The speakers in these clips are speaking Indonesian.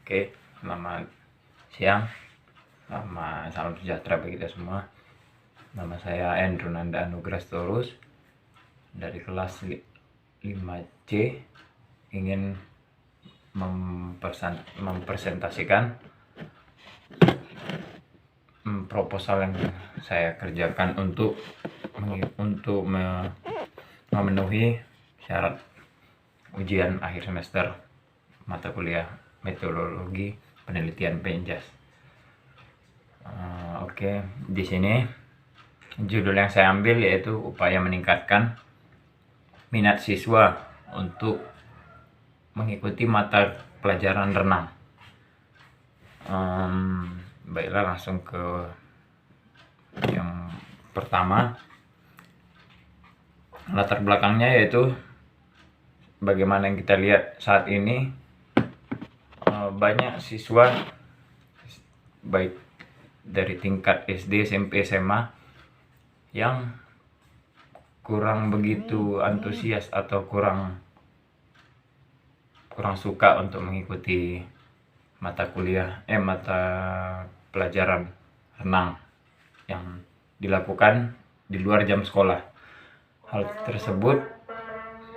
Oke, selamat siang, salam sejahtera bagi kita semua. Nama saya Andrew Nanda Anugrah Storus dari kelas 5C, ingin mempresentasikan proposal yang saya kerjakan untuk memenuhi syarat ujian akhir semester mata kuliah metodologi penelitian PENJAS. Oke, di sini judul yang saya ambil yaitu upaya meningkatkan minat siswa untuk mengikuti mata pelajaran renang. Baiklah, langsung ke yang pertama. Latar belakangnya yaitu bagaimana yang kita lihat saat ini, banyak siswa baik dari tingkat SD, SMP, SMA yang kurang begitu antusias atau kurang suka untuk mengikuti mata pelajaran renang yang dilakukan di luar jam sekolah. Hal tersebut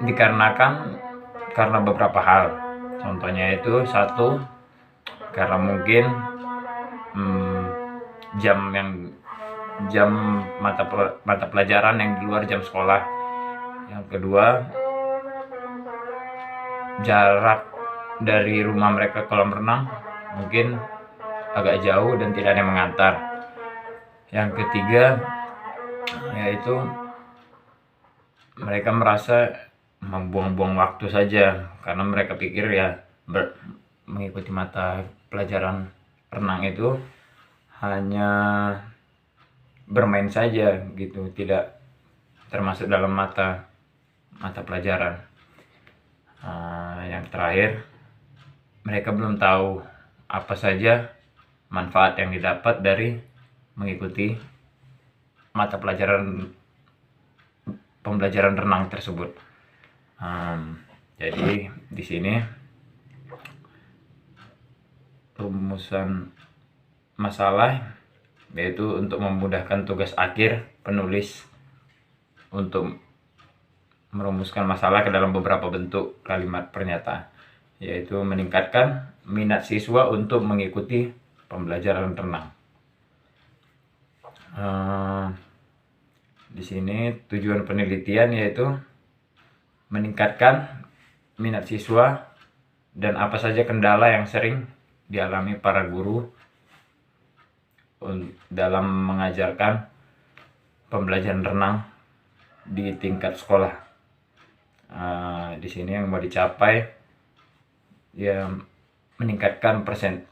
dikarenakan karena beberapa hal. Contohnya itu, satu, karena mungkin jam mata pelajaran yang di luar jam sekolah. Yang kedua, jarak dari rumah mereka ke kolam renang mungkin agak jauh dan tidak ada yang mengantar. Yang ketiga, yaitu mereka merasa membuang-buang waktu saja, karena mereka pikir mengikuti mata pelajaran renang itu hanya bermain saja gitu, tidak termasuk dalam mata pelajaran. Yang terakhir, mereka belum tahu apa saja manfaat yang didapat dari mengikuti mata pembelajaran renang tersebut. Jadi di sini rumusan masalah yaitu untuk memudahkan tugas akhir penulis untuk merumuskan masalah ke dalam beberapa bentuk kalimat pernyataan, yaitu meningkatkan minat siswa untuk mengikuti pembelajaran renang. Di sini tujuan penelitian yaitu meningkatkan minat siswa dan apa saja kendala yang sering dialami para guru dalam mengajarkan pembelajaran renang di tingkat sekolah. Di sini yang mau dicapai ya meningkatkan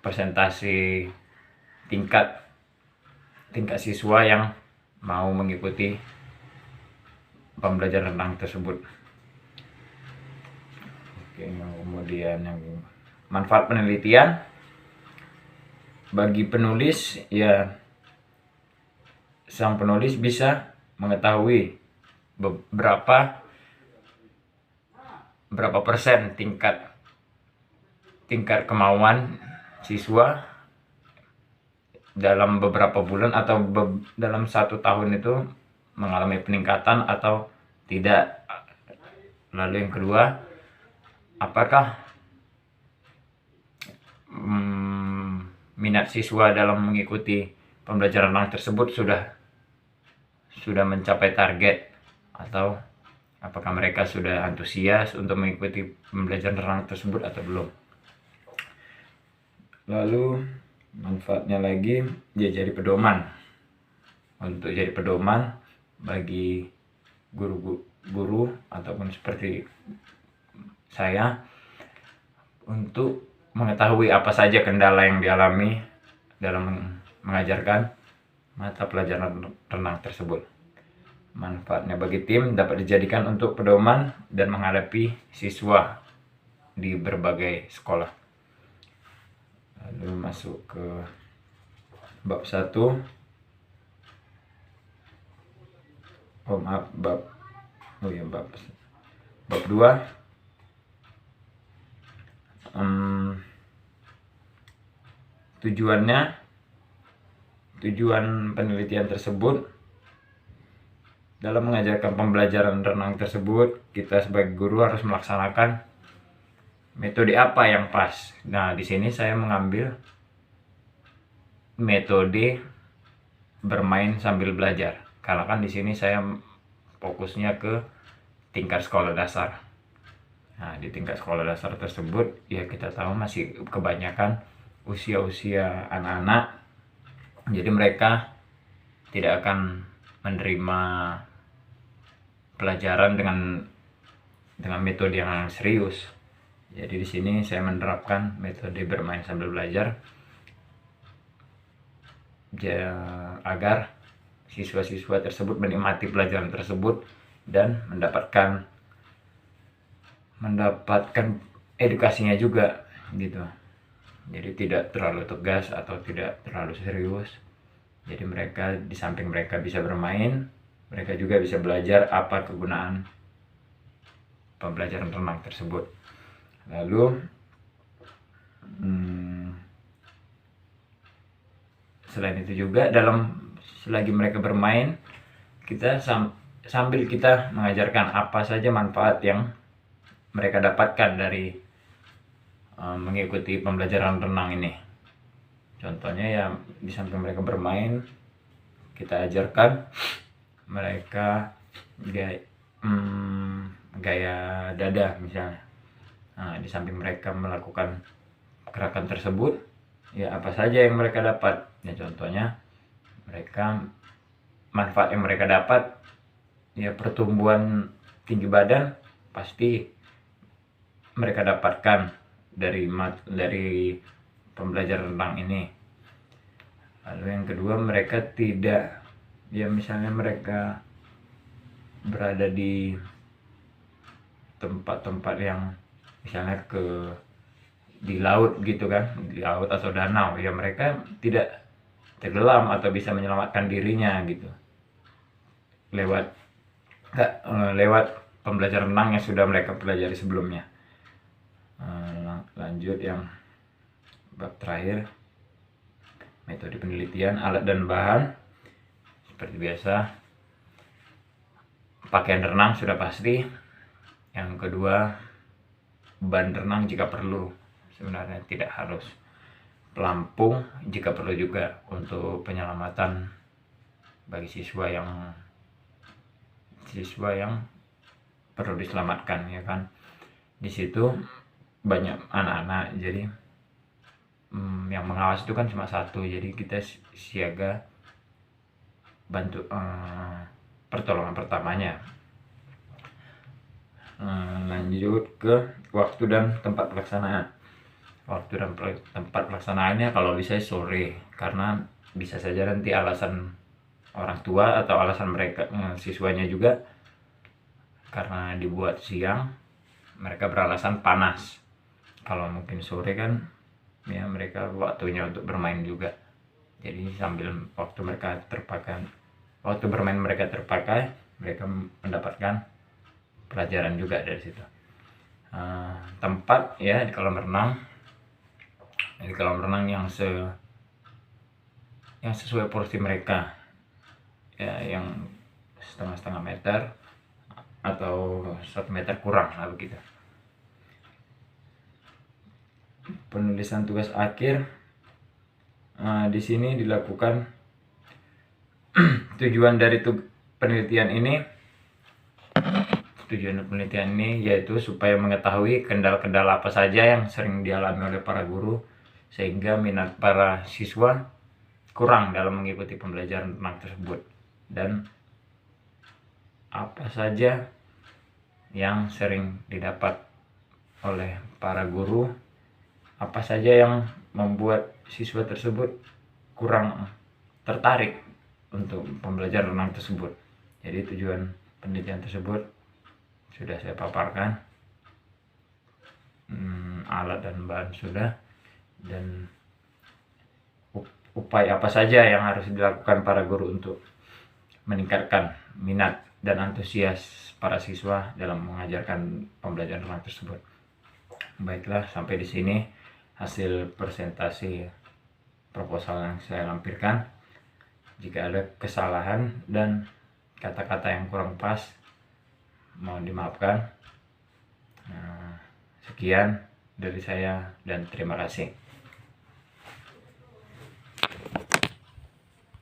persentase tingkat siswa yang mau mengikuti pembelajaran renang tersebut. Oke, kemudian yang manfaat penelitian bagi penulis, ya sang penulis bisa mengetahui berapa persen tingkat kemauan siswa dalam beberapa bulan atau dalam 1 tahun itu mengalami peningkatan atau tidak. Lalu yang kedua, apakah minat siswa dalam mengikuti pembelajaran renang tersebut sudah mencapai target, atau apakah mereka sudah antusias untuk mengikuti pembelajaran renang tersebut atau belum. Lalu manfaatnya lagi, dia jadi pedoman bagi guru ataupun seperti saya untuk mengetahui apa saja kendala yang dialami dalam mengajarkan mata pelajaran renang tersebut. Manfaatnya bagi tim dapat dijadikan untuk pedoman dan menghadapi siswa di berbagai sekolah. Lalu masuk ke bab 1. Bab 2. tujuan penelitian tersebut dalam mengajarkan pembelajaran renang tersebut, kita sebagai guru harus melaksanakan metode apa yang pas. Nah, di sini saya mengambil metode bermain sambil belajar. Karena kan di sini saya fokusnya ke tingkat sekolah dasar. Nah, di tingkat sekolah dasar tersebut ya kita tahu masih kebanyakan usia-usia anak-anak. Jadi mereka tidak akan menerima pelajaran dengan metode yang serius. Jadi di sini saya menerapkan metode bermain sambil belajar agar siswa-siswa tersebut menikmati pelajaran tersebut dan mendapatkan edukasinya juga gitu. Jadi tidak terlalu tegas atau tidak terlalu serius. Jadi mereka di samping mereka bisa bermain, mereka juga bisa belajar apa kegunaan pembelajaran renang tersebut. Lalu selain itu juga selagi mereka bermain, kita sambil kita mengajarkan apa saja manfaat yang mereka dapatkan dari mengikuti pembelajaran renang ini. Contohnya ya di samping mereka bermain, kita ajarkan mereka gaya dada misalnya. Nah, di samping mereka melakukan gerakan tersebut, ya apa saja yang mereka dapat. Ya contohnya manfaat yang mereka dapat, ya pertumbuhan tinggi badan pasti mereka dapatkan dari pembelajaran renang ini. Lalu yang kedua, mereka tidak, ya misalnya mereka berada di tempat-tempat yang misalnya di laut gitu kan, di laut atau danau, ya mereka tidak tenggelam atau bisa menyelamatkan dirinya gitu lewat pembelajaran renang yang sudah mereka pelajari sebelumnya. Lanjut yang bab terakhir, metode penelitian, alat dan bahan. Seperti biasa, pakaian renang sudah pasti. Yang kedua, ban renang jika perlu. Sebenarnya tidak harus. Pelampung jika perlu juga untuk penyelamatan bagi siswa yang perlu diselamatkan, ya kan. Di situ banyak anak-anak, jadi yang mengawas itu kan cuma satu, jadi kita siaga bantu pertolongan pertamanya. Lanjut ke waktu dan tempat pelaksanaan. Waktu dan tempat pelaksanaannya kalau bisa sore, karena bisa saja nanti alasan orang tua atau alasan mereka siswanya juga, karena dibuat siang mereka beralasan panas. Kalau mungkin sore kan ya mereka waktunya untuk bermain juga, jadi sambil waktu bermain mereka terpakai, mereka mendapatkan pelajaran juga dari situ. Tempat ya di kolam renang yang sesuai porsi mereka, ya yang setengah meter atau 1 meter kurang lah begitu. Penulisan tugas akhir di sini dilakukan tujuan penelitian ini yaitu supaya mengetahui kendala-kendala apa saja yang sering dialami oleh para guru, sehingga minat para siswa kurang dalam mengikuti pembelajaran renang tersebut, dan apa saja yang sering didapat oleh para guru, apa saja yang membuat siswa tersebut kurang tertarik untuk pembelajaran renang tersebut. Jadi tujuan penelitian tersebut sudah saya paparkan, alat dan bahan sudah, dan upaya apa saja yang harus dilakukan para guru untuk meningkatkan minat dan antusias para siswa dalam mengajarkan pembelajaran renang tersebut. Baiklah, sampai di sini hasil presentasi proposal yang saya lampirkan. Jika ada kesalahan dan kata-kata yang kurang pas, mohon dimaafkan. Sekian dari saya dan terima kasih.